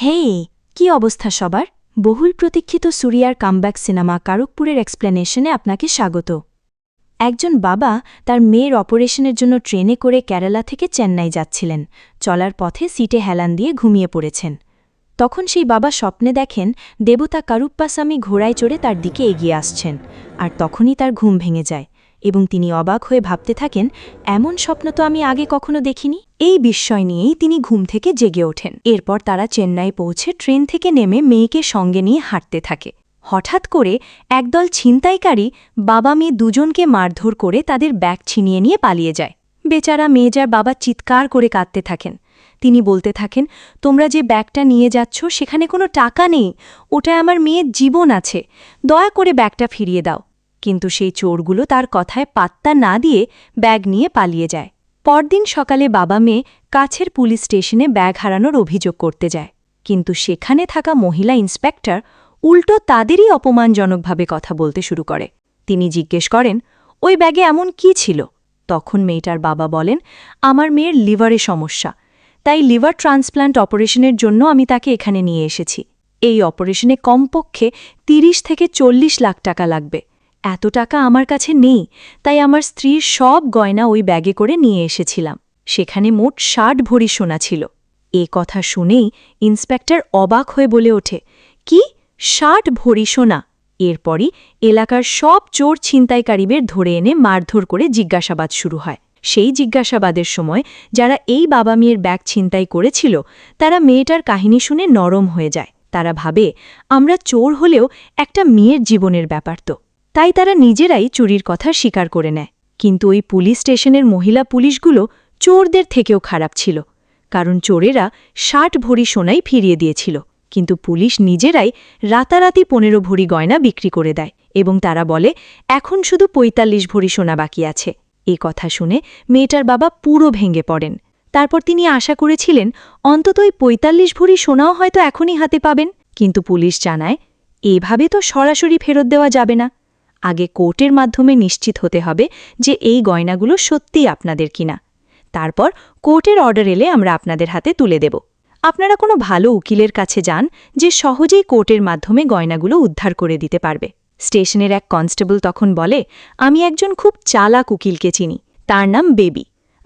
হেই, কি অবস্থা সবার? বহুল প্রতীক্ষিত সুরিয়ার কামব্যাক সিনেমা কারকপুরের এক্সপ্লেনেশনে আপনাকে স্বাগত। একজন বাবা তার মেয়ের অপারেশনের জন্য ট্রেনে করে কেরালা থেকে চেন্নাই যাচ্ছিলেন। চলার পথে সিটে হেলান দিয়ে ঘুমিয়ে পড়েছেন। তখন সেই বাবা স্বপ্নে দেখেন দেবতা কারুপ্পাসামি ঘোড়ায় চড়ে তার দিকে এগিয়ে আসছেন, আর তখনই তার ঘুম ভেঙে যায় এবং তিনি অবাক হয়ে ভাবতে থাকেন, এমন স্বপ্ন তো আমি আগে কখনো দেখিনি। এই বিস্ময় নিয়েই তিনি ঘুম থেকে জেগে ওঠেন। এরপর তারা চেন্নাই পৌঁছে ট্রেন থেকে নেমে মেয়েকে সঙ্গে নিয়ে হাঁটতে থাকে। হঠাৎ করে একদল ছিনতাইকারী বাবা মেয়ে দুজনকে মারধর করে তাদের ব্যাগ ছিনিয়ে নিয়ে পালিয়ে যায়। বেচারা মেয়েটার বাবা চিৎকার করে কাঁদতে থাকেন। তিনি বলতে থাকেন, তোমরা যে ব্যাগটা নিয়ে যাচ্ছ সেখানে কোনো টাকা নেই, ওটায় আমার মেয়ের জীবন আছে, দয়া করে ব্যাগটা ফিরিয়ে দাও। কিন্তু সেই চোরগুলো তার কথায় পাত্তা না দিয়ে ব্যাগ নিয়ে পালিয়ে যায়। পরদিন সকালে বাবা মেয়ে কাছের পুলিশ স্টেশনে ব্যাগ হারানোর অভিযোগ করতে যায়, কিন্তু সেখানে থাকা মহিলা ইন্সপেক্টর উল্টো তাদেরই অপমানজনকভাবে কথা বলতে শুরু করে। তিনি জিজ্ঞেস করেন, ওই ব্যাগে এমন কি ছিল? তখন মেয়েটার বাবা বলেন, আমার মেয়ের লিভারে সমস্যা, তাই লিভার ট্রান্সপ্ল্যান্ট অপারেশনের জন্য আমি তাকে এখানে নিয়ে এসেছি। এই অপারেশনে কমপক্ষে ৩০ থেকে ৪০ লাখ টাকা লাগবে। এত টাকা আমার কাছে নেই, তাই আমার স্ত্রীর সব গয়না ওই ব্যাগে করে নিয়ে এসেছিলাম। সেখানে মোট ৬০ ভরি সোনা ছিল। এ কথা শুনেই ইন্সপেক্টর অবাক হয়ে বলে ওঠে, কি ৬০ ভরি সোনা? এরপরই এলাকার সব চোর ছিনতাইকারীদের ধরে এনে মারধর করে জিজ্ঞাসাবাদ শুরু হয়। সেই জিজ্ঞাসাবাদের সময় যারা এই বাবা মেয়ের ব্যাগ ছিনতাই করেছিল তারা মেয়েটার কাহিনী শুনে নরম হয়ে যায়। তারা ভাবে, আমরা চোর হলেও একটা মেয়ের জীবনের ব্যাপার তো, তাই তারা নিজেরাই চুরির কথা স্বীকার করে নেয়। কিন্তু ওই পুলিশ স্টেশনের মহিলা পুলিশগুলো চোরদের থেকেও খারাপ ছিল, কারণ চোরেরা ৬০ ভরি সোনাই ফিরিয়ে দিয়েছিল, কিন্তু পুলিশ নিজেরাই রাতারাতি ১৫ ভরি গয়না বিক্রি করে দেয় এবং তারা বলে এখন শুধু ৪৫ ভরি সোনা বাকি আছে। এ কথা শুনে মেয়েটার বাবা পুরো ভেঙে পড়েন। তারপর তিনি আশা করেছিলেন অন্তত ওই ৪৫ ভরি সোনাও হয়তো এখনই হাতে পাবেন, কিন্তু পুলিশ জানায় এভাবে তো সরাসরি ফেরত দেওয়া যাবে না। আগে কোর্টের মাধ্যমে নিশ্চিত হতে হবে যে এই গয়নাগুলো সত্যিই আপনাদের কিনা। তারপর কোর্টের অর্ডার এলে আমরা আপনাদের হাতে তুলে দেব। আপনারা কোনো ভালো উকিলের কাছে যান যে সহজেই কোর্টের মাধ্যমে গয়নাগুলো উদ্ধার করে দিতে পারবে। স্টেশনের এক কনস্টেবল তখন বলে, আমি একজন খুব চালাক উকিলকে চিনি, তার নাম বেবি।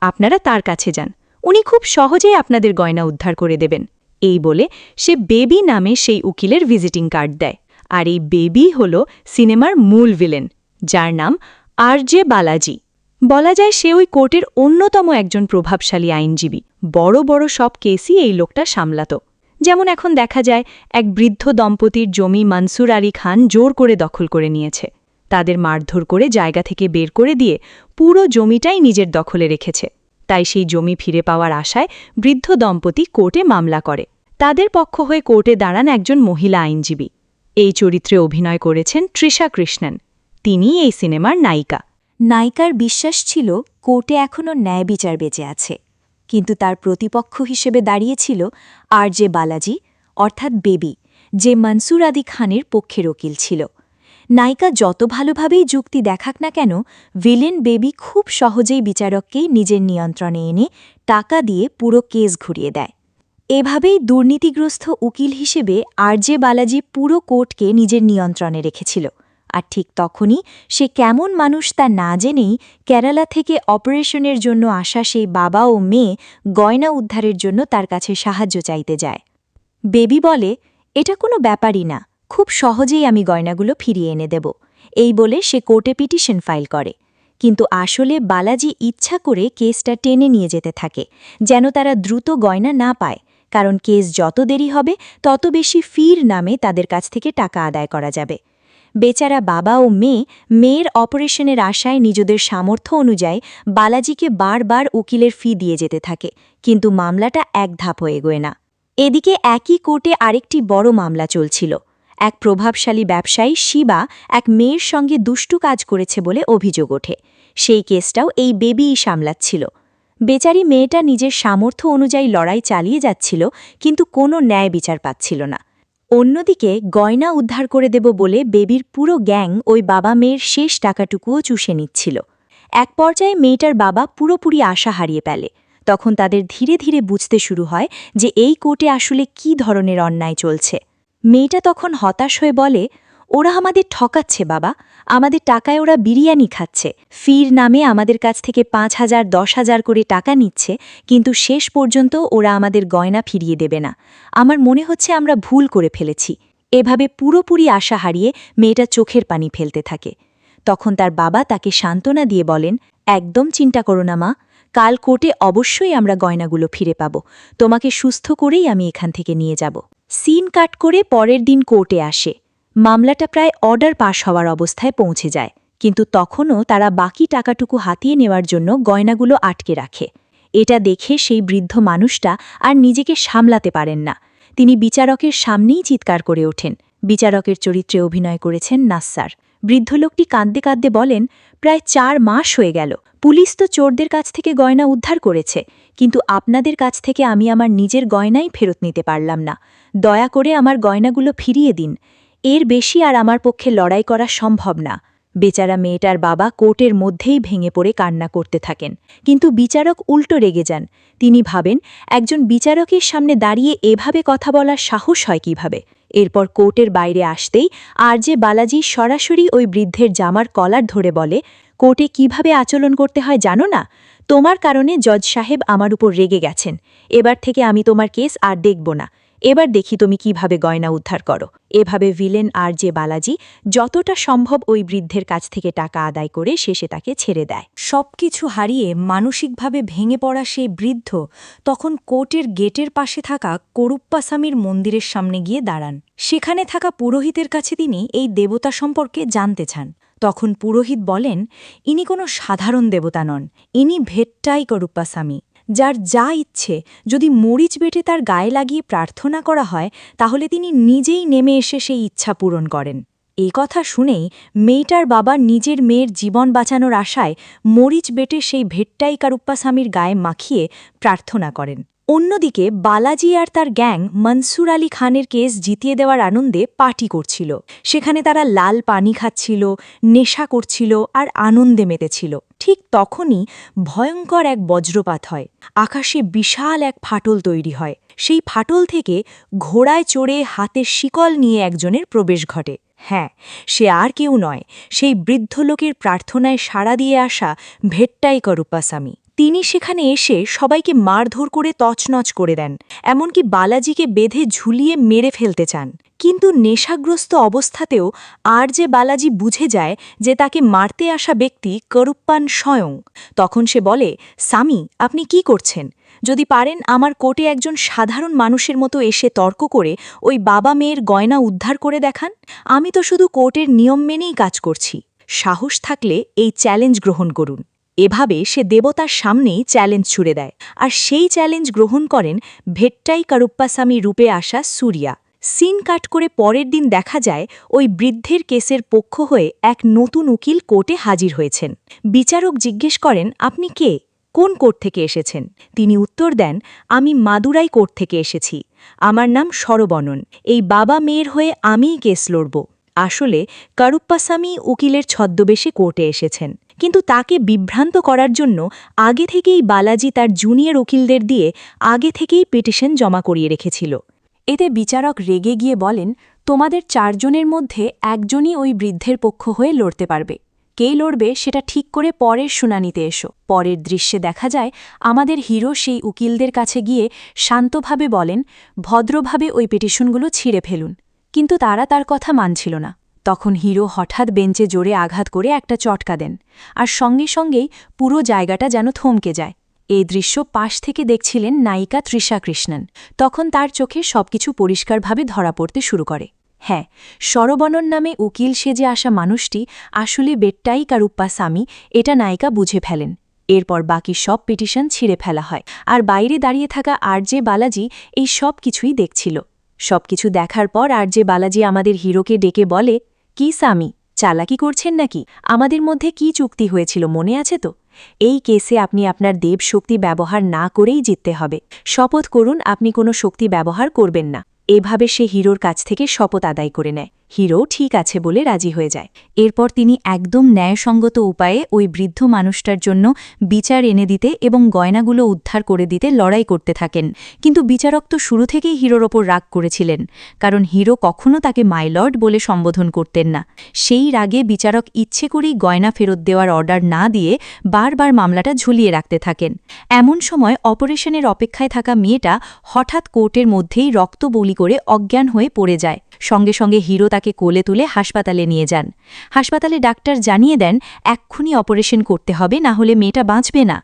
আপনারা তার কাছে যান, উনি খুব সহজেই আপনাদের গয়না উদ্ধার করে দেবেন। এই বলে সে বেবি নামে সেই উকিলের ভিজিটিং কার্ড দেয়। আর এই বেবি হল সিনেমার মূল ভিলেন, যার নাম আর.জে. বালাজি। বলা যায় সে ওই কোর্টের অন্যতম একজন প্রভাবশালী আইনজীবী। বড় বড় সব কেসই এই লোকটা সামলাত। যেমন এখন দেখা যায় এক বৃদ্ধ দম্পতির জমি মনসুর আলী খান জোর করে দখল করে নিয়েছে। তাদের মারধর করে জায়গা থেকে বের করে দিয়ে পুরো জমিটাই নিজের দখলে রেখেছে। তাই সেই জমি ফিরে পাওয়ার আশায় বৃদ্ধ দম্পতি কোর্টে মামলা করে। তাদের পক্ষ হয়ে কোর্টে দাঁড়ান একজন মহিলা আইনজীবী। এই চরিত্রে অভিনয় করেছেন তৃষা কৃষ্ণন। তিনি এই সিনেমার নায়িকা। নায়িকার বিশ্বাস ছিল কোর্টে এখনও ন্যায় বিচার বেঁচে আছে, কিন্তু তার প্রতিপক্ষ হিসেবে দাঁড়িয়েছিল আর.জে. বালাজি, অর্থাৎ বেবি, যে মনসুর আলী খানের পক্ষের উকিল ছিল। নায়িকা যত ভালোভাবেই যুক্তি দেখাক না কেন, ভিলেন বেবি খুব সহজেই বিচারককেই নিজের নিয়ন্ত্রণে এনে টাকা দিয়ে পুরো কেস ঘুরিয়ে দেয়। এভাবেই দুর্নীতিগ্রস্ত উকিল হিসেবে আর.জে. বালাজি পুরো কোর্টকে নিজের নিয়ন্ত্রণে রেখেছিল। আর ঠিক তখনই সে কেমন মানুষ তা না জেনেই কেরালা থেকে অপারেশনের জন্য আসা সেই বাবা ও মেয়ে গয়না উদ্ধারের জন্য তার কাছে সাহায্য চাইতে যায়। বেবি বলে, এটা কোনো ব্যাপারই না, খুব সহজেই আমি গয়নাগুলো ফিরিয়ে এনে দেব। এই বলে সে কোর্টে পিটিশন ফাইল করে। কিন্তু আসলে বালাজি ইচ্ছা করে কেসটা টেনে নিয়ে যেতে থাকে, যেন তারা দ্রুত গয়না না পায়, কারণ কেস যত দেরি হবে তত বেশি ফির নামে তাদের কাছ থেকে টাকা আদায় করা যাবে। বেচারা বাবা ও মেয়ের অপারেশনের আশায় নিজেদের সামর্থ্য অনুযায়ী বালাজিকে বারবার উকিলের ফি দিয়ে যেতে থাকে, কিন্তু মামলাটা এক ধাপ হয়ে এগোয় না। এদিকে একই কোর্টে আরেকটি বড় মামলা চলছিল। এক প্রভাবশালী ব্যবসায়ী শিবা এক মেয়ের সঙ্গে দুষ্টু কাজ করেছে বলে অভিযোগ ওঠে। সেই কেসটাও এই বেবিই সামলাচ্ছিল। বেচারি মেয়েটা নিজের সামর্থ্য অনুযায়ী লড়াই চালিয়ে যাচ্ছিল, কিন্তু কোনো ন্যায় বিচার পাচ্ছিল না। অন্যদিকে গয়না উদ্ধার করে দেব বলে বেবির পুরো গ্যাং ওই বাবা মেয়ের শেষ টাকাটুকুও চুষে নিচ্ছিল। এক পর্যায়ে মেয়েটার বাবা পুরোপুরি আশা হারিয়ে ফেলে। তখন তাদের ধীরে ধীরে বুঝতে শুরু হয় যে এই কোর্টে আসলে কী ধরনের অন্যায় চলছে। মেয়েটা তখন হতাশ হয়ে বলে, ওরা আমাদের ঠকাচ্ছে বাবা, আমাদের টাকায় ওরা বিরিয়ানি খাচ্ছে, ফির নামে আমাদের কাছ থেকে 5,000 10,000 করে টাকা নিচ্ছে, কিন্তু শেষ পর্যন্ত ওরা আমাদের গয়না ফিরিয়ে দেবে না। আমার মনে হচ্ছে আমরা ভুল করে ফেলেছি। এভাবে পুরোপুরি আশা হারিয়ে মেয়েটা চোখের পানি ফেলতে থাকে। তখন তার বাবা তাকে সান্ত্বনা দিয়ে বলেন, একদম চিন্তা করো না মা, কাল কোর্টে অবশ্যই আমরা গয়নাগুলো ফিরে পাব, তোমাকে সুস্থ করেই আমি এখান থেকে নিয়ে যাব। সিন কাট করে পরের দিন কোর্টে আসে। মামলাটা প্রায় অর্ডার পাশ হওয়ার অবস্থায় পৌঁছে যায়, কিন্তু তখনও তারা বাকি টাকাটুকু হাতিয়ে নেওয়ার জন্য গয়নাগুলো আটকে রাখে। এটা দেখে সেই বৃদ্ধ মানুষটা আর নিজেকে সামলাতে পারেন না। তিনি বিচারকের সামনেই চিৎকার করে ওঠেন। বিচারকের চরিত্রে অভিনয় করেছেন নাসসার। বৃদ্ধ লোকটি কাঁদতে কাঁদতে বলেন, প্রায় 4 মাস হয়ে গেল, পুলিশ তো চোরদের কাছ থেকে গয়না উদ্ধার করেছে, কিন্তু আপনাদের কাছ থেকে আমি আমার নিজের গয়নাই ফেরত নিতে পারলাম না। দয়া করে আমার গয়নাগুলো ফিরিয়ে দিন, এর বেশি আর আমার পক্ষে লড়াই করা সম্ভব না। বেচারা মেয়েটার বাবা কোর্টের মধ্যেই ভেঙে পড়ে কান্না করতে থাকেন, কিন্তু বিচারক উল্টো রেগে যান। তিনি ভাবেন, একজন বিচারকের সামনে দাঁড়িয়ে এভাবে কথা বলার সাহস হয় কিভাবে। এরপর কোর্টের বাইরে আসতেই আরজে বালাজি সরাসরি ওই বৃদ্ধের জামার কলার ধরে বলে, কোর্টে কিভাবে আচরণ করতে হয় জানো না? তোমার কারণে জজ সাহেব আমার উপর রেগে গেছেন। এবার থেকে আমি তোমার কেস আর দেখব না। এবার দেখি তুমি কিভাবে গয়না উদ্ধার করো। এভাবে ভিলেন আরজে বালাজি যতটা সম্ভব ওই বৃদ্ধের কাছ থেকে টাকা আদায় করে শেষে তাকে ছেড়ে দেয়। সবকিছু হারিয়ে মানসিকভাবে ভেঙে পড়া সেই বৃদ্ধ তখন কোর্টের গেটের পাশে থাকা করুপ্পাস্বামীর মন্দিরের সামনে গিয়ে দাঁড়ান। সেখানে থাকা পুরোহিতের কাছে তিনি এই দেবতা সম্পর্কে জানতে চান। তখন পুরোহিত বলেন, ইনি কোনো সাধারণ দেবতা নন, ইনি ভেট্টাই করুপ্পাস্বামী, যার যা ইচ্ছে যদি মরিচ বেটে তার গায়ে লাগিয়ে প্রার্থনা করা হয় তাহলে তিনি নিজেই নেমে এসে সেই ইচ্ছা পূরণ করেন। এই কথা শুনেই মেয়েটার বাবা নিজের মেয়ের জীবন বাঁচানোর আশায় মরিচ বেটে সেই ভেট্টাই কারুপ্পাস্বামীর গায়ে মাখিয়ে প্রার্থনা করেন। অন্যদিকে বালাজি আর তার গ্যাং মনসুর আলী খানের কেস জিতিয়ে দেওয়ার আনন্দে পার্টি করছিল। সেখানে তারা লাল পানি খাচ্ছিল, নেশা করছিল আর আনন্দে মেতেছিল। ঠিক তখনই ভয়ঙ্কর এক বজ্রপাত হয়। আকাশে বিশাল এক ফাটল তৈরি হয়। সেই ফাটল থেকে ঘোড়ায় চড়ে হাতে শিকল নিয়ে একজনের প্রবেশ ঘটে। হ্যাঁ, সে আর কেউ নয়, সেই বৃদ্ধ লোকের প্রার্থনায় সাড়া দিয়ে আসা ভেট্টাই করুপ্পাস্বামী। তিনি সেখানে এসে সবাইকে মারধর করে তছনছ করে দেন, এমনকি বালাজিকে বেঁধে ঝুলিয়ে মেরে ফেলতে চান। কিন্তু নেশাগ্রস্ত অবস্থাতেও আরজে বালাজি বুঝে যায় যে তাকে মারতে আসা ব্যক্তি করুপ্পান স্বয়ং। তখন সে বলে, স্বামী, আপনি কি করছেন? যদি পারেন আমার কোর্টে একজন সাধারণ মানুষের মতো এসে তর্ক করে ওই বাবা মেয়ের গয়না উদ্ধার করে দেখান। আমি তো শুধু কোর্টের নিয়ম মেনেই কাজ করছি। সাহস থাকলে এই চ্যালেঞ্জ গ্রহণ করুন। এভাবে সে দেবতার সামনেই চ্যালেঞ্জ ছুড়ে দেয়, আর সেই চ্যালেঞ্জ গ্রহণ করেন ভেট্টাই কারুপ্পাস্বামী রূপে আসা সুরিয়া। সিন কাট করে পরের দিন দেখা যায় ওই বৃদ্ধের কেসের পক্ষ হয়ে এক নতুন উকিল কোর্টে হাজির হয়েছেন। বিচারক জিজ্ঞেস করেন, আপনি কে, কোন কোর্ট থেকে এসেছেন? তিনি উত্তর দেন, আমি মাদুরাই কোর্ট থেকে এসেছি। আমার নাম সরবণন। এই বাবা মেয়ের হয়ে আমিই কেস লড়ব। আসলে কারুপ্পাস্বামী উকিলের ছদ্মবেশে কোর্টে এসেছেন, কিন্তু তাকে বিভ্রান্ত করার জন্য আগে থেকেই বালাজি তার জুনিয়র উকিলদের দিয়ে আগে থেকেই পিটিশন জমা করিয়ে রেখেছিল। এতে বিচারক রেগে গিয়ে বলেন, তোমাদের 4 জনের মধ্যে একজনই ওই বৃদ্ধের পক্ষ হয়ে লড়তে পারবে। কে লড়বে সেটা ঠিক করে পরের শুনানিতে এসো। পরের দৃশ্যে দেখা যায় আমাদের হিরো সেই উকিলদের কাছে গিয়ে শান্তভাবে বলেন, ভদ্রভাবে ওই পিটিশনগুলো ছিঁড়ে ফেলুন। কিন্তু তারা তার কথা মানছিল না। তখন হিরো হঠাৎ বেঞ্চে জোরে আঘাত করে একটা চটকা দেন, আর সঙ্গে সঙ্গেই পুরো জায়গাটা যেন থমকে যায়। এই দৃশ্য পাশ থেকে দেখছিলেন নায়িকা তৃষা কৃষ্ণন। তখন তার চোখে সবকিছু পরিষ্কারভাবে ধরা পড়তে শুরু করে। হ্যাঁ, সরবণন নামে উকিল সেজে আসা মানুষটি আসলে ভেট্টাই কারুপ্পাস্বামী, এটা নায়িকা বুঝে ফেলেন। এরপর বাকি সব পিটিশন ছিঁড়ে ফেলা হয়, আর বাইরে দাঁড়িয়ে থাকা আরজে বালাজি এই সব কিছুই দেখছিল। সবকিছু দেখার পর আরজে বালাজি আমাদের হিরোকে ডেকে বলে, কি স্বামী, চালাকি করছেন নাকি? আমাদের মধ্যে কি চুক্তি হয়েছিল মনে আছে তো? এই কেসে আপনি আপনার দেব শক্তি ব্যবহার না করেই জিততে হবে। শপথ করুন আপনি কোনো শক্তি ব্যবহার করবেন না। এভাবে সে হিরোর কাছ থেকে শপথ আদায় করে নেয়। হিরো ঠিক আছে বলে রাজি হয়ে যায়। এরপর তিনি একদম ন্যায়সঙ্গত উপায়ে ওই বৃদ্ধ মানুষটার জন্য বিচার এনে দিতে এবং গয়নাগুলো উদ্ধার করে দিতে লড়াই করতে থাকেন। কিন্তু বিচারক তো শুরু থেকেই হিরোর ওপর রাগ করেছিলেন, কারণ হিরো কখনো তাকে মাইলর্ড বলে সম্বোধন করতেন না। সেই রাগে বিচারক ইচ্ছে করেই গয়না ফেরত দেওয়ার অর্ডার না দিয়ে বারবার মামলাটা ঝুলিয়ে রাখতে থাকেন। এমন সময় অপারেশনের অপেক্ষায় থাকা মেয়েটা হঠাৎ কোর্টের মধ্যেই রক্ত বলি করে অজ্ঞান হয়ে পড়ে যায়। সঙ্গে সঙ্গে হিরো তাকে কোলে তুলে হাসপাতালে নিয়ে যান। হাসপাতালে ডাক্তার জানিয়ে দেন এক্ষুনি অপারেশন করতে হবে, না হলে মেয়েটা বাঁচবে না।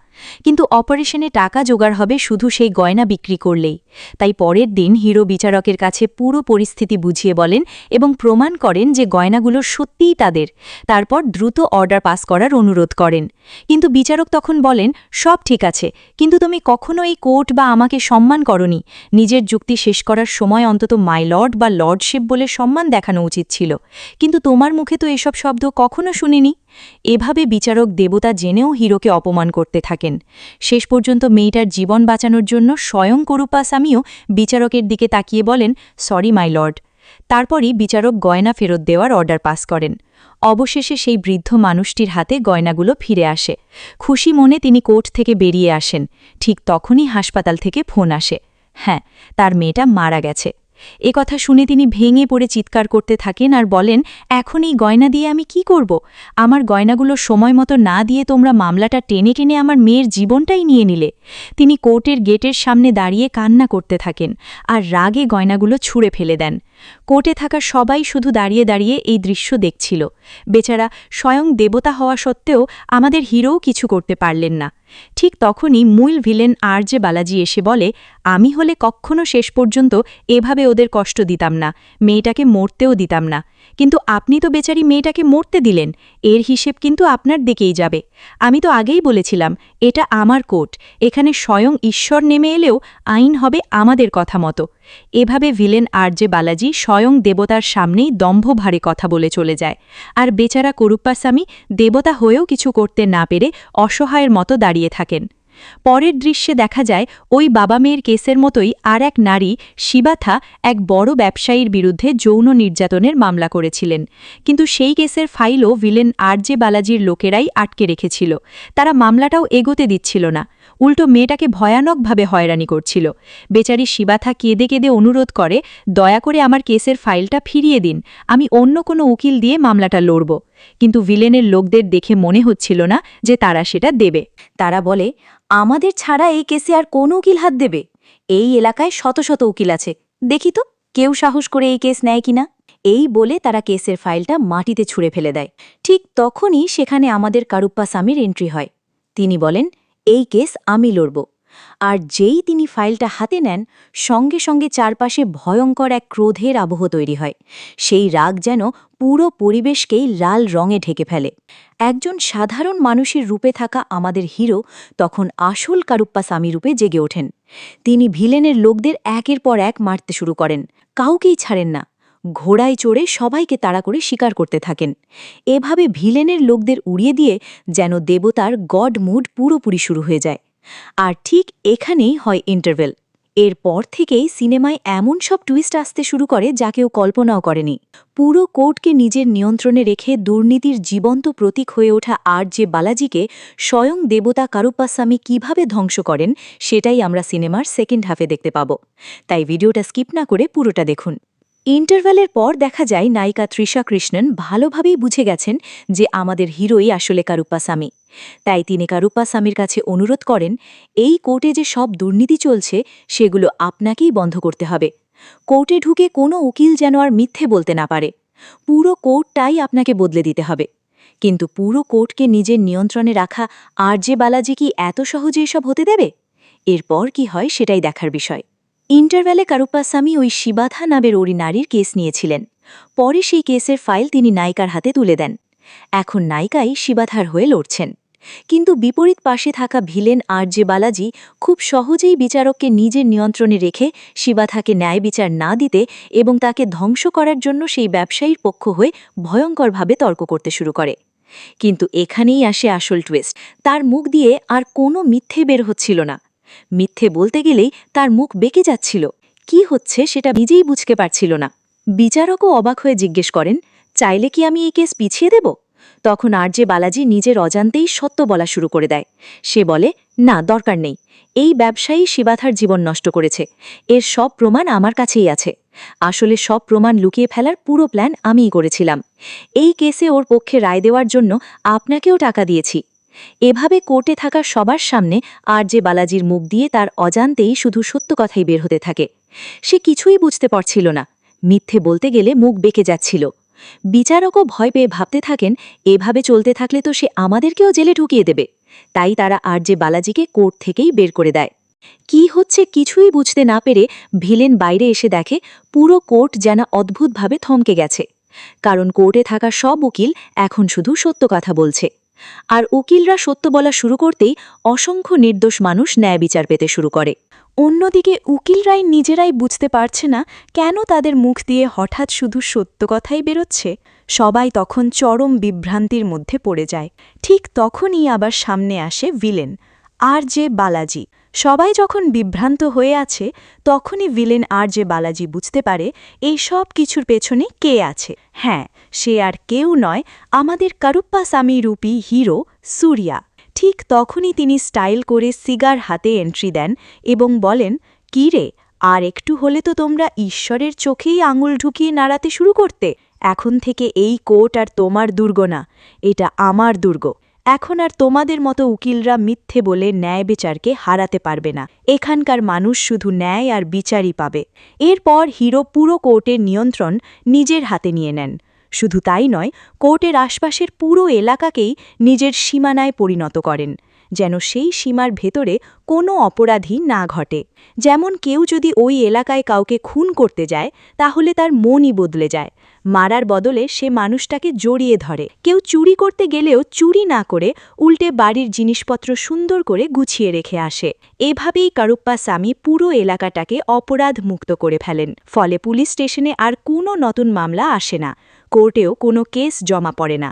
কিন্তু অপারেশনে টাকা জোগাড় হবে শুধু সেই গয়না বিক্রি করলেই। তাই পরের দিন হিরো বিচারকের কাছে পুরো পরিস্থিতি বুঝিয়ে বলেন এবং প্রমাণ করেন যে গয়নাগুলো সত্যিই তাদের। তারপর দ্রুত অর্ডার পাস করার অনুরোধ করেন। কিন্তু বিচারক তখন বলেন, সব ঠিক আছে, কিন্তু তুমি কখনো এই কোর্ট বা আমাকে সম্মান করনি। নিজের যুক্তি শেষ করার সময় অন্তত মাই লর্ড বা লর্ডশিপ বলে সম্মান দেখানো উচিত ছিল, কিন্তু তোমার মুখে তো এসব শব্দ কখনো শুনিনি। এভাবে বিচারক দেবতা জেনেও হিরোকে অপমান করতে থাকেন। শেষ পর্যন্ত মেয়েটার জীবন বাঁচানোর জন্য স্বয়ং করুপাসামিও বিচারকের দিকে তাকিয়ে বলেন, সরি মাই লর্ড। তারপরই বিচারক গয়না ফেরত দেওয়ার অর্ডার পাস করেন। অবশেষে সেই বৃদ্ধ মানুষটির হাতে গয়নাগুলো ফিরে আসে। খুশি মনে তিনি কোর্ট থেকে বেরিয়ে আসেন। ঠিক তখনই হাসপাতাল থেকে ফোন আসে, হ্যাঁ, তার মেয়েটা মারা গেছে। কথা শুনে তিনি ভেঙে পড়ে চিৎকার করতে থাকেন আর বলেন, এখন এই গয়না দিয়ে আমি কি করব? আমার গয়নাগুলো সময় মতো না দিয়ে তোমরা মামলাটা টেনে টেনে আমার মেয়ের জীবনটাই নিয়ে নিলে। তিনি কোর্টের গেটের সামনে দাঁড়িয়ে কান্না করতে থাকেন আর রাগে গয়নাগুলো ছুঁড়ে ফেলে দেন। কোর্টে থাকা সবাই শুধু দাঁড়িয়ে দাঁড়িয়ে এই দৃশ্য দেখছিল। বেচারা স্বয়ং দেবতা হওয়া সত্ত্বেও আমাদের হিরোও কিছু করতে পারলেন না। ঠিক তখনই মূল ভিলেন আর.জে. বালাজি এসে বলে, আমি হলে কখনো শেষ পর্যন্ত এভাবে ওদের কষ্ট দিতাম না, মেয়েটাকে মরতেও দিতাম না। কিন্তু আপনি তো বেচারি মেয়েটাকে মরতে দিলেন, এর হিসেব কিন্তু আপনার দিকেই যাবে। আমি তো আগেই বলেছিলাম এটা আমার কোর্ট, এখানে স্বয়ং ঈশ্বর নেমে এলেও আইন হবে আমাদের কথা মতো। এভাবে ভিলেন আর.জে. বালাজি স্বয়ং দেবতার সামনেই দম্ভভারে কথা বলে চলে যায়। আর বেচারা করুপ্পাস্বামী দেবতা হয়েও কিছু করতে না পেরে অসহায়ের মতো দাঁড়িয়ে থাকেন। পরের দৃশ্যে দেখা যায় ওই বাবা মেয়ের কেসের মতোই আর এক নারী শিবাথা এক বড় ব্যবসায়ীর বিরুদ্ধে যৌন নির্যাতনের মামলা করেছিলেন। কিন্তু সেই কেসের ফাইলও ভিলেন আর.জে. বালাজির লোকেরাই আটকে রেখেছিল। তারা মামলাটাও এগোতে দিচ্ছিল না, উল্টো মেয়েটাকে ভয়ানকভাবে হয়রানি করছিল। বেচারি শিবাথা কেঁদে কেঁদে অনুরোধ করে, দয়া করে আমার কেসের ফাইলটা ফিরিয়ে দিন, আমি অন্য কোনো উকিল দিয়ে মামলাটা লড়ব। কিন্তু ভিলেনের লোকদের দেখে মনে হচ্ছিল না যে তারা সেটা দেবে। তারা বলে, আমাদের ছাড়া এই কেসে আর কোন উকিল হাত দেবে? এই এলাকায় শত শত উকিল আছে, দেখি তো কেউ সাহস করে এই কেস নেয় কিনা। এই বলে তারা কেসের ফাইলটা মাটিতে ছুঁড়ে ফেলে দেয়। ঠিক তখনই সেখানে আমাদের কারুপ্পাস্বামীর এন্ট্রি হয়। তিনি বলেন, এই কেস আমি লড়ব। আর যেই তিনি ফাইলটা হাতে নেন, সঙ্গে সঙ্গে চারপাশে ভয়ঙ্কর এক ক্রোধের আবহ তৈরি হয়। সেই রাগ যেন পুরো পরিবেশকেই লাল রঙে ঢেকে ফেলে। একজন সাধারণ মানুষের রূপে থাকা আমাদের হিরো তখন আসল কারুপ্পাস্বামী রূপে জেগে ওঠেন। তিনি ভিলেনের লোকদের একের পর এক মারতে শুরু করেন, কাউকেই ছাড়েন না। ঘোড়ায় চড়ে সবাইকে তাড়া করে শিকার করতে থাকেন। এভাবে ভিলেনের লোকদের উড়িয়ে দিয়ে যেন দেবতার গড মুড পুরোপুরি শুরু হয়ে যায়। আর ঠিক এখানেই হয় ইন্টারভেল। এরপর থেকেই সিনেমায় এমন সব টুইস্ট আসতে শুরু করে যা কেউ কল্পনাও করেনি। পুরো কোর্টকে নিজের নিয়ন্ত্রণে রেখে দুর্নীতির জীবন্ত প্রতীক হয়ে ওঠা আর.জে. বালাজিকে স্বয়ং দেবতা কারুপ্পাস্বামী কিভাবে ধ্বংস করেন সেটাই আমরা সিনেমার সেকেন্ড হাফে দেখতে পাব। তাই ভিডিওটা স্কিপ না করে পুরোটা দেখুন। ইন্টারভ্যালের পর দেখা যায় নায়িকা তৃষা কৃষ্ণন ভালোভাবেই বুঝে গেছেন যে আমাদের হিরোই আসলে কারুপ্পাস্বামী। তাই তিনি কারুপ্পাস্বামীর কাছে অনুরোধ করেন, এই কোর্টে যে সব দুর্নীতি চলছে সেগুলো আপনাকেই বন্ধ করতে হবে। কোর্টে ঢুকে কোনো উকিল যেন আর মিথ্যে বলতে না পারে। পুরো কোর্টটাই আপনাকে বদলে দিতে হবে। কিন্তু পুরো কোর্টকে নিজের নিয়ন্ত্রণে রাখা আর.জে. বালাজি কি এত সহজে এসব হতে দেবে? এরপর কি হয় সেটাই দেখার বিষয়। ইন্টারভ্যালে কারুপ্পাস্বামী ওই শিবাথা নামের ওই নারীর কেস নিয়েছিলেন। পরে সেই কেসের ফাইল তিনি নায়িকার হাতে তুলে দেন। এখন নায়িকাই শিবাথার হয়ে লড়ছেন। কিন্তু বিপরীত পাশে থাকা ভিলেন আর.জে. বালাজি খুব সহজেই বিচারককে নিজের নিয়ন্ত্রণে রেখে শিবাথাকে ন্যায় বিচার না দিতে এবং তাকে ধ্বংস করার জন্য সেই ব্যবসায়ীর পক্ষ হয়ে ভয়ঙ্করভাবে তর্ক করতে শুরু করে। কিন্তু এখানেই আসে আসল টুইস্ট। তার মুখ দিয়ে আর কোনো মিথ্যে বের হচ্ছিল না। মিথ্যে বলতে গেলেই তার মুখ বেঁকে যাচ্ছিল। কি হচ্ছে সেটা নিজেই বুঝতে পারছিল না। বিচারকও অবাক হয়ে জিজ্ঞেস করেন, চাইলে কি আমি এই কেস পিছিয়ে দেব? তখন আরজে বালাজি নিজের অজান্তেই সত্য বলা শুরু করে দেয়। সে বলে, না, দরকার নেই। এই ব্যবসায়ী শিবাথার জীবন নষ্ট করেছে। এর সব প্রমাণ আমার কাছেই আছে। আসলে সব প্রমাণ লুকিয়ে ফেলার পুরো প্ল্যান আমিই করেছিলাম। এই কেসে ওর পক্ষে রায় দেওয়ার জন্য আপনাকেও টাকা দিয়েছি। এভাবে কোর্টে থাকা সবার সামনে আরজে বালাজির মুখ দিয়ে তার অজান্তেই শুধু সত্য কথাই বের হতে থাকে। সে কিছুই বুঝতে পারছিল না। মিথ্যে বলতে গেলে মুখ বেঁকে যাচ্ছিল। বিচারকও ভয় পেয়ে ভাবতে থাকেন, এভাবে চলতে থাকলে তো সে আমাদেরকেও জেলে ঢুকিয়ে দেবে। তাই তারা আরজে বালাজিকে কোর্ট থেকেই বের করে দেয়। কি হচ্ছে কিছুই বুঝতে না পেরে ভিলেন বাইরে এসে দেখে পুরো কোর্ট যেন অদ্ভুতভাবে থমকে গেছে। কারণ কোর্টে থাকা সব উকিল এখন শুধু সত্য কথা বলছে। আর উকিলরা সত্য বলা শুরু করতেই অসংখ্য নির্দোষ মানুষ ন্যায় বিচার পেতে শুরু করে। অন্যদিকে উকিলরাই নিজেরাই বুঝতে পারছে না কেন তাদের মুখ দিয়ে হঠাৎ শুধু সত্য কথাই বেরোচ্ছে। সবাই তখন চরম বিভ্রান্তির মধ্যে পড়ে যায়। ঠিক তখনই আবার সামনে আসে ভিলেন, আরজে বালাজি। সবাই যখন বিভ্রান্ত হয়ে আছে, তখনই ভিলেন আরজে বালাজি বুঝতে পারে এই সব কিছুর পেছনে কে আছে। হ্যাঁ, সে আর কেউ নয়, আমাদের কারুপ্পাসামি রূপী হিরো সুরিয়া। ঠিক তখনই তিনি স্টাইল করে সিগার হাতে এন্ট্রি দেন এবং বলেন, কি রে, আর একটু হলে তো তোমরা ঈশ্বরের চোখেই আঙুল ঢুকিয়ে নাড়াতে শুরু করতে। এখন থেকে এই কোর্ট আর তোমার দুর্গ না, এটা আমার দুর্গ। এখন আর তোমাদের মতো উকিলরা মিথ্যে বলে ন্যায় বিচারকে হারাতে পারবে না। এখানকার মানুষ শুধু ন্যায় আর বিচারই পাবে। এরপর হিরো পুরো কোর্টের নিয়ন্ত্রণ নিজের হাতে নিয়ে নেন। শুধু তাই নয়, কোর্টের আশপাশের পুরো এলাকাকেই নিজের সীমানায় পরিণত করেন, যেন সেই সীমার ভেতরে কোনো অপরাধী না ঘটে। যেমন কেউ যদি ওই এলাকায় কাউকে খুন করতে যায়, তাহলে তার মনই বদলে যায়। মারার বদলে সে মানুষটাকে জড়িয়ে ধরে। কেউ চুরি করতে গেলেও চুরি না করে উল্টে বাড়ির জিনিসপত্র সুন্দর করে গুছিয়ে রেখে আসে। এভাবেই কারুপ্পাসামি পুরো এলাকাটাকে অপরাধ মুক্ত করে ফেলেন। ফলে পুলিশ স্টেশনে আর কোনো নতুন মামলা আসে না, কোর্টেও কোনো কেস জমা পড়ে না।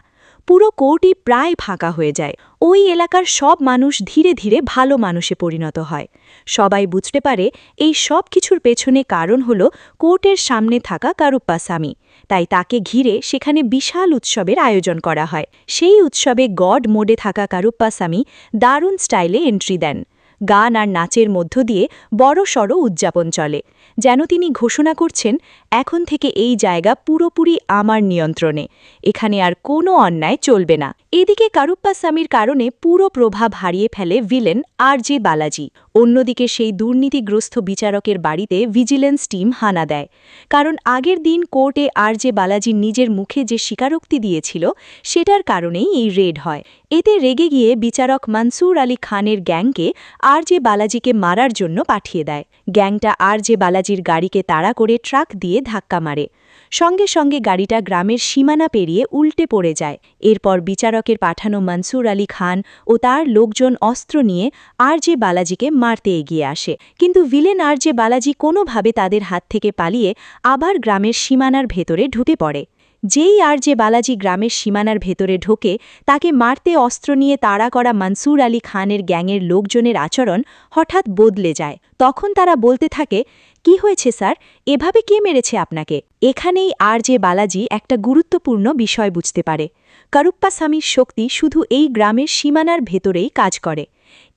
পুরো কোর্টই প্রায় ফাঁকা হয়ে যায়। ওই এলাকার সব মানুষ ধীরে ধীরে ভালো মানুষে পরিণত হয়। সবাই বুঝতে পারে এই সব কিছুর পেছনে কারণ হল কোর্টের সামনে থাকা কারুপ্পাসামি। তাই তাকে ঘিরে সেখানে বিশাল উৎসবের আয়োজন করা হয়। সেই উৎসবে গড মোডে থাকা কারুপ্পাসামি দারুণ স্টাইলে এন্ট্রি দেন। গান আর নাচের মধ্য দিয়ে বড়সড় উদযাপন চলে, যেন তিনি ঘোষণা করছেন, এখন থেকে এই জায়গা পুরোপুরি আমার নিয়ন্ত্রণে। এখানে আর কোনো অন্যায় চলবে না। এদিকে কারুপ্পাসামির কারণে পুরো প্রভাব হারিয়ে ফেলে ভিলেন আরজে বালাজি। অন্যদিকে সেই দুর্নীতিগ্রস্ত বিচারকের বাড়িতে ভিজিলেন্স টিম হানা দেয়। কারণ আগের দিন কোর্টে আরজে বালাজি নিজের মুখে যে স্বীকারোক্তি দিয়েছিল, সেটার কারণেই এই রেড হয়। এতে রেগে গিয়ে বিচারক মনসুর আলী খানের গ্যাংকে আরজে বালাজিকে মারার জন্য পাঠিয়ে দেয়। গ্যাংটা আরজে বালাজির গাড়িকে তাড়া করে ট্রাক দিয়ে ধাক্কা মারে। সঙ্গে সঙ্গে গাড়িটা গ্রামের সীমানা পেরিয়ে উল্টে পড়ে যায়। এরপর বিচারকের পাঠানো মনসুর আলী খান ও তার লোকজন অস্ত্র নিয়ে আরজে বালাজিকে মারতে এগিয়ে আসে। কিন্তু ভিলেন আরজে বালাজি কোনোভাবে তাদের হাত থেকে পালিয়ে আবার গ্রামের সীমানার ভেতরে ঢুকে পড়ে। যেই আরজে বালাজি গ্রামের সীমানার ভেতরে ঢোকে, তাকে মারতে অস্ত্র নিয়ে তাড়া করা মনসুর আলী খানের গ্যাংয়ের লোকজনের আচরণ হঠাৎ বদলে যায়। তখন তারা বলতে থাকে, কি হয়েছে স্যার, এভাবে কে মেরেছে আপনাকে? এখানেই আরজে বালাজি একটা গুরুত্বপূর্ণ বিষয় বুঝতে পারে। কারুপ্পাসামির শক্তি শুধু এই গ্রামের সীমানার ভেতরেই কাজ করে।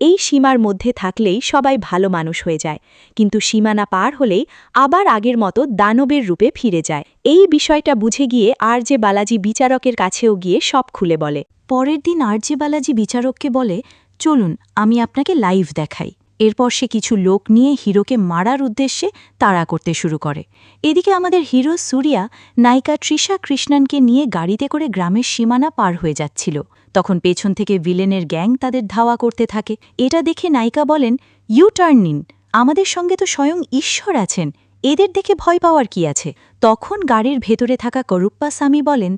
এই সীমার মধ্যে থাকলেই সবাই ভালো মানুষ হয়ে যায়, কিন্তু সীমানা পার হলেই আবার আগের মতো দানবের রূপে ফিরে যায়। এই বিষয়টা বুঝে গিয়ে আরজে বালাজি বিচারকের কাছেও গিয়ে সব খুলে বলে। পরের দিন আরজে বালাজি বিচারককে বলে, চলুন আমি আপনাকে লাইভ দেখাই। এরপর সে কিছু লোক নিয়ে হিরোকে মারার উদ্দেশ্যে তাড়া করতে শুরু করে। এদিকে আমাদের হিরো সুরিয়া নায়িকা তৃষা কৃষ্ণনকে নিয়ে গাড়িতে করে গ্রামের সীমানা পার হয়ে যাচ্ছিল। তখন পেছন থেকে ভিলেনের গ্যাং তাদের ধাওয়া করতে থাকে। এটা দেখে নায়িকা বলেন, ইউ টার্ন নিন, আমাদের সঙ্গে তো স্বয়ং ঈশ্বর আছেন, এদের দেখে ভয় পাওয়ার কি আছে? তখন গাড়ির ভেতরে থাকা কারুপ্পাসামি বলেন,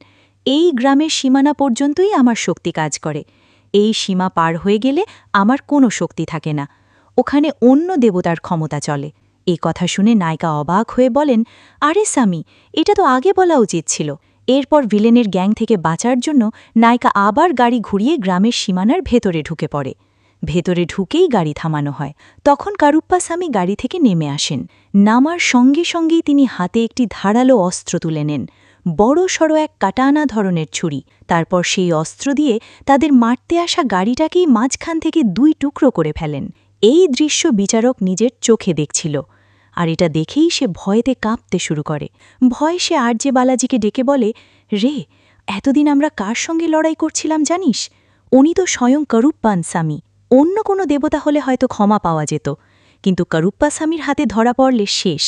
এই গ্রামের সীমানা পর্যন্তই আমার শক্তি কাজ করে। এই সীমা পার হয়ে গেলে আমার কোনো শক্তি থাকে না, ওখানে অন্য দেবতার ক্ষমতা চলে। এই কথা শুনে নায়িকা অবাক হয়ে বলেন, আরে স্বামী, এটা তো আগে বলা উচিত ছিল। এরপর ভিলেনের গ্যাং থেকে বাঁচার জন্য নায়িকা আবার গাড়ি ঘুরিয়ে গ্রামের সীমানার ভেতরে ঢুকে পড়ে। ভেতরে ঢুকেই গাড়ি থামানো হয়। তখন কারুপ্পাস্বামী গাড়ি থেকে নেমে আসেন। নামার সঙ্গে সঙ্গেই তিনি হাতে একটি ধারালো অস্ত্র তুলে নেন, বড়সড় এক কাটানা ধরনের ছুরি। তারপর সেই অস্ত্র দিয়ে তাদের মারতে আসা গাড়িটাকেই মাঝখান থেকে 2 টুকরো করে ফেলেন। এই দৃশ্য বিচারক নিজের চোখে দেখছিল, আর এটা দেখেই সে ভয়েতে কাঁপতে শুরু করে। ভয়ে সে আরজে বালাজিকে ডেকে বলে, রে, এতদিন আমরা কার সঙ্গে লড়াই করছিলাম জানিস? উনি তো স্বয়ং কারুপ্পাস্বামী। অন্য কোনো দেবতা হলে হয়তো ক্ষমা পাওয়া যেত, কিন্তু কারুপ্পাস্বামীর হাতে ধরা পড়লে শেষ।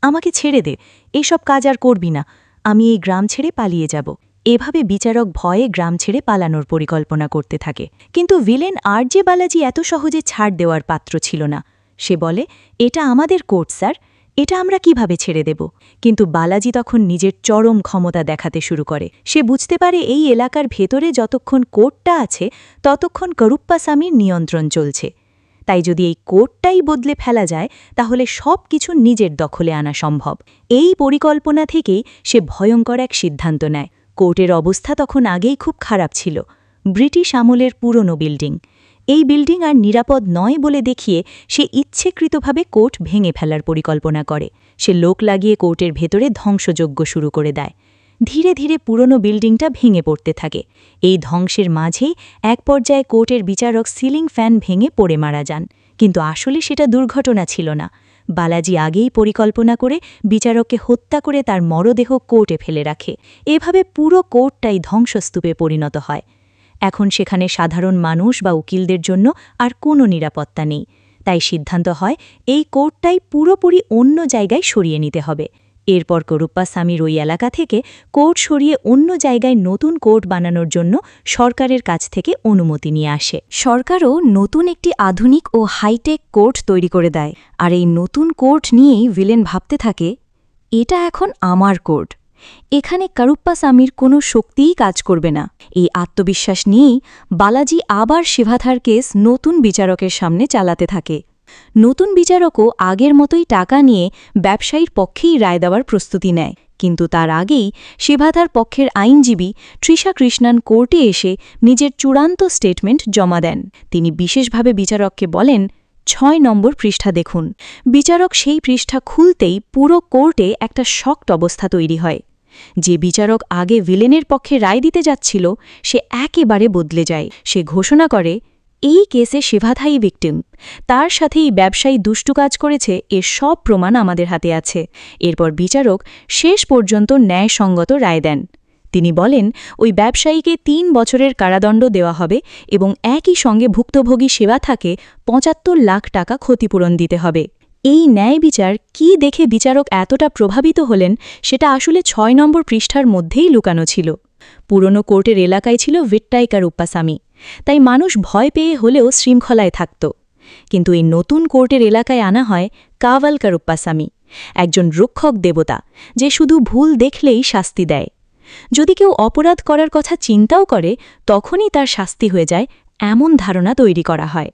আমাকে ছেড়ে দে, এসব কাজ আর করবি না, আমি এই গ্রাম ছেড়ে পালিয়ে যাব। এভাবে বিচারক ভয়ে গ্রাম ছেড়ে পালানোর পরিকল্পনা করতে থাকে। কিন্তু ভিলেন আরজে বালাজি এত সহজে ছাড় দেওয়ার পাত্র ছিল না। সে বলে, এটা আমাদের কোর্ট স্যার, এটা আমরা কিভাবে ছেড়ে দেব? কিন্তু বালাজি তখন নিজের চরম ক্ষমতা দেখাতে শুরু করে। সে বুঝতে পারে এই এলাকার ভেতরে যতক্ষণ কোর্টটা আছে ততক্ষণ কারুপ্পাস্বামীর নিয়ন্ত্রণ চলছে। তাই যদি এই কোর্টটাই বদলে ফেলা যায় তাহলে সব কিছু নিজের দখলে আনা সম্ভব। এই পরিকল্পনা থেকেই সে ভয়ঙ্কর এক সিদ্ধান্ত নেয়। কোর্টের অবস্থা তখন আগেই খুব খারাপ ছিল। ব্রিটিশ আমলের পুরনো বিল্ডিং। এই বিল্ডিং আর নিরাপদ নয় বলে দেখিয়ে সে ইচ্ছেকৃতভাবে কোর্ট ভেঙে ফেলার পরিকল্পনা করে। সে লোক লাগিয়ে কোর্টের ভেতরে ধ্বংসযজ্ঞ শুরু করে দেয়। ধীরে ধীরে পুরনো বিল্ডিংটা ভেঙে পড়তে থাকে। এই ধ্বংসের মাঝেই এক পর্যায়ে কোর্টের বিচারক সিলিং ফ্যান ভেঙে পড়ে মারা যান। কিন্তু আসলে সেটা দুর্ঘটনা ছিল না। বালাজি আগেই পরিকল্পনা করে বিচারককে হত্যা করে তার মরদেহ কোর্টে ফেলে রাখে। এভাবে পুরো কোর্টটাই ধ্বংসস্তূপে পরিণত হয়। এখন সেখানে সাধারণ মানুষ বা উকিলদের জন্য আর কোনো নিরাপত্তা নেই। তাই সিদ্ধান্ত হয় এই কোর্টটাই পুরোপুরি অন্য জায়গায় সরিয়ে নিতে হবে। এরপর কারুপ্পাস্বামীর ওই এলাকা থেকে কোর্ট সরিয়ে অন্য জায়গায় নতুন কোর্ট বানানোর জন্য সরকারের কাছ থেকে অনুমতি নিয়ে আসে। সরকারও নতুন একটি আধুনিক ও হাইটেক কোর্ট তৈরি করে দেয়। আর এই নতুন কোর্ট নিয়েই ভিলেন ভাবতে থাকে, এটা এখন আমার কোর্ট, এখানে কারুপ্পাস্বামীর কোনো শক্তিই কাজ করবে না। এই আত্মবিশ্বাস নিয়েই বালাজি আবার শিভাথার কেস নতুন বিচারকের সামনে চালাতে থাকে। নতুন বিচারকও আগের মতোই টাকা নিয়ে ব্যবসায়ীর পক্ষেই রায় দেওয়ার প্রস্তুতি নেয়। কিন্তু তার আগেই শিভাথার পক্ষের আইনজীবী তৃষা কৃষ্ণন কোর্টে এসে নিজের চূড়ান্ত স্টেটমেন্ট জমা দেন। তিনি বিশেষভাবে বিচারককে বলেন, 6 নম্বর পৃষ্ঠা দেখুন। বিচারক সেই পৃষ্ঠা খুলতেই পুরো কোর্টে একটা শক্ত অবস্থা তৈরি হয়। যে বিচারক আগে ভিলেনের পক্ষে রায় দিতে যাচ্ছিল সে একেবারে বদলে যায়। সে ঘোষণা করে, এই কেসে শিভাথাই ভিকটিম, তার সাথেই ব্যবসায়ী দুষ্টু কাজ করেছে, এর সব প্রমাণ আমাদের হাতে আছে। এরপর বিচারক শেষ পর্যন্ত ন্যায়সঙ্গত রায় দেন। তিনি বলেন, ওই ব্যবসায়ীকে 3 বছরের কারাদণ্ড দেওয়া হবে এবং একই সঙ্গে ভুক্তভোগী শিভাথাকে 75 লাখ টাকা ক্ষতিপূরণ দিতে হবে। এই ন্যায় বিচার কি দেখে বিচারক এতটা প্রভাবিত হলেন সেটা আসলে 6 নম্বর পৃষ্ঠার মধ্যেই লুকানো ছিল। পুরনো কোর্টের এলাকায় ছিল ভিট্টাই কারুপ্পাস্বামী, তাই মানুষ ভয় পেয়ে হলেও শৃঙ্খলায় থাকত। কিন্তু এই নতুন কোর্টের এলাকায় আনা হয় কাওয়াল কারুপ্পাস্বামী, একজন রক্ষক দেবতা যে শুধু ভুল দেখলেই শাস্তি দেয়। যদি কেউ অপরাধ করার কথা চিন্তাও করে তখনই তার শাস্তি হয়ে যায়, এমন ধারণা তৈরি করা হয়।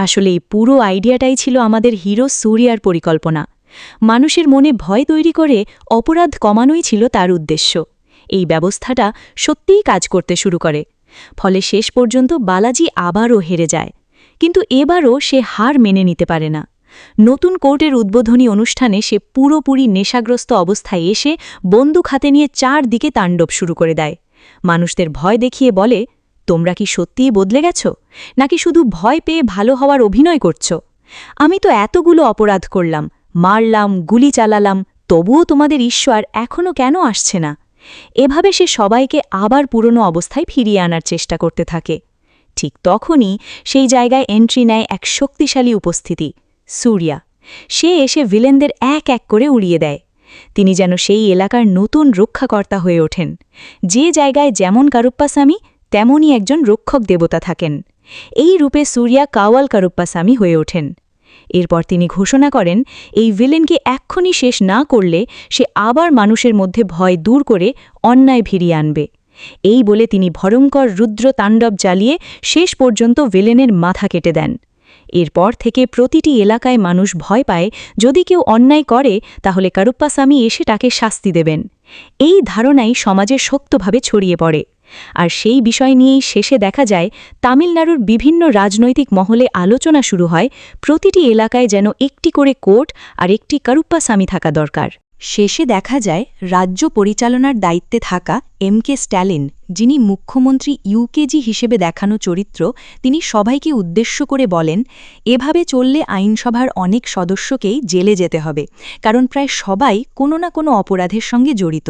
আসলে এই পুরো আইডিয়াটাই ছিল আমাদের হিরো সূর্যার পরিকল্পনা। মানুষের মনে ভয় তৈরি করে অপরাধ কমানোই ছিল তার উদ্দেশ্য। এই ব্যবস্থাটা সত্যিই কাজ করতে শুরু করে। ফলে শেষ পর্যন্ত বালাজি আবারও হেরে যায়। কিন্তু এবারও সে হার মেনে নিতে পারে না। নতুন কোর্টের উদ্বোধনী অনুষ্ঠানে সে পুরোপুরি নেশাগ্রস্ত অবস্থায় এসে বন্দুক হাতে নিয়ে চারদিকে তাণ্ডব শুরু করে দেয়। মানুষদের ভয় দেখিয়ে বলে, তোমরা কি সত্যিই বদলে গেছ, নাকি শুধু ভয় পেয়ে ভালো হওয়ার অভিনয় করছ? আমি তো এতগুলো অপরাধ করলাম, মারলাম, গুলি চালালাম, তবুও তোমাদের ঈশ্বর এখনও কেন আসছে না? এভাবে সে সবাইকে আবার পুরনো অবস্থায় ফিরিয়ে আনার চেষ্টা করতে থাকে। ঠিক তখনই সেই জায়গায় এন্ট্রি নেয় এক শক্তিশালী উপস্থিতি, সূর্যা। সে এসে ভিলেনদের এক এক করে উড়িয়ে দেয়। তিনি যেন সেই এলাকার নতুন রক্ষাকর্তা হয়ে ওঠেন। যে জায়গায় যেমন কারুপ্পাস্বামী তেমনই একজন রক্ষক দেবতা থাকেন। এই রূপে সূর্যা কাওয়াল কারুপ্পাস্বামী হয়ে ওঠেন। এরপর তিনি ঘোষণা করেন, এই ভিলেনকে এক্ষুনি শেষ না করলে সে আবার মানুষের মধ্যে ভয় দূর করে অন্যায় ফিরিয়ে আনবে। এই বলে তিনি ভয়ঙ্কর রুদ্র তাণ্ডব জ্বালিয়ে শেষ পর্যন্ত ভিলেনের মাথা কেটে দেন। এরপর থেকে প্রতিটি এলাকায় মানুষ ভয় পায়, যদি কেউ অন্যায় করে তাহলে কারুপ্পাস্বামী এসে তাকে শাস্তি দেবেন। এই ধারণাই সমাজে শক্তভাবে ছড়িয়ে পড়ে। আর সেই বিষয় নিয়েই শেষে দেখা যায় তামিলনাড়ুর বিভিন্ন রাজনৈতিক মহলে আলোচনা শুরু হয় প্রতিটি এলাকায় যেন একটি করে কোর্ট আর একটি কারুপ্পাসামি থাকা দরকার। শেষে দেখা যায় রাজ্য পরিচালনার দায়িত্বে থাকা কে স্ট্যালিন, যিনি মুখ্যমন্ত্রী ইউকেজি হিসেবে দেখানো চরিত্র, তিনি সবাইকে উদ্দেশ্য করে বলেন, এভাবে চললে আইনসভার অনেক সদস্যকেই জেলে যেতে হবে, কারণ প্রায় সবাই কোনো না কোনো অপরাধের সঙ্গে জড়িত।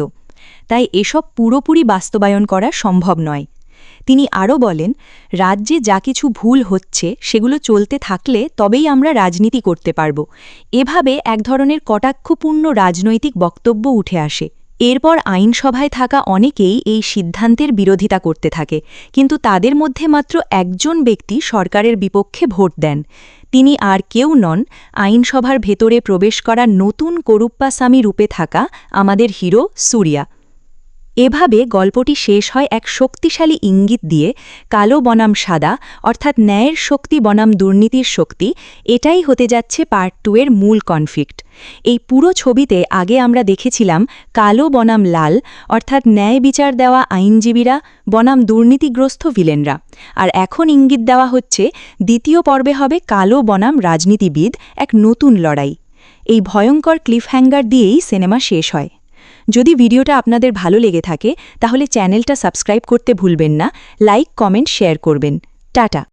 তাই এসব পুরোপুরি বাস্তবায়ন করা সম্ভব নয়। তিনি আরও বলেন, রাজ্যে যা কিছু ভুল হচ্ছে সেগুলো চলতে থাকলে তবেই আমরা রাজনীতি করতে পারব। এভাবে এক ধরনের কটাক্ষপূর্ণ রাজনৈতিক বক্তব্য উঠে আসে। এরপর আইনসভায় থাকা অনেকেই এই সিদ্ধান্তের বিরোধিতা করতে থাকে, কিন্তু তাদের মধ্যে মাত্র একজন ব্যক্তি সরকারের বিপক্ষে ভোট দেন। তিনি আর কেউ নন, আইনসভার ভেতরে প্রবেশ করা নতুন করুপ্পাসামি রূপে থাকা আমাদের হিরো সূর্যা। এভাবে গল্পটি শেষ হয় এক শক্তিশালী ইঙ্গিত দিয়ে, কালো বনাম সাদা, অর্থাৎ ন্যায়ের শক্তি বনাম দুর্নীতির শক্তি, এটাই হতে যাচ্ছে পার্ট 2 এর মূল কনফ্লিক্ট। এই পুরো ছবিতে আগে আমরা দেখেছিলাম কালো বনাম লাল, অর্থাৎ ন্যায় বিচার দেওয়া আইনজীবীরা বনাম দুর্নীতিগ্রস্ত ভিলেনরা, আর এখন ইঙ্গিত দেওয়া হচ্ছে দ্বিতীয় পর্বে হবে কালো বনাম রাজনীতিবিদ, এক নতুন লড়াই। এই ভয়ঙ্কর ক্লিফহ্যাঙ্গার দিয়েই সিনেমা শেষ হয়। যদি ভিডিওটা আপনাদের ভালো লেগে থাকে তাহলে চ্যানেলটা সাবস্ক্রাইব করতে ভুলবেন না, লাইক, কমেন্ট, শেয়ার করবেন। টাটা।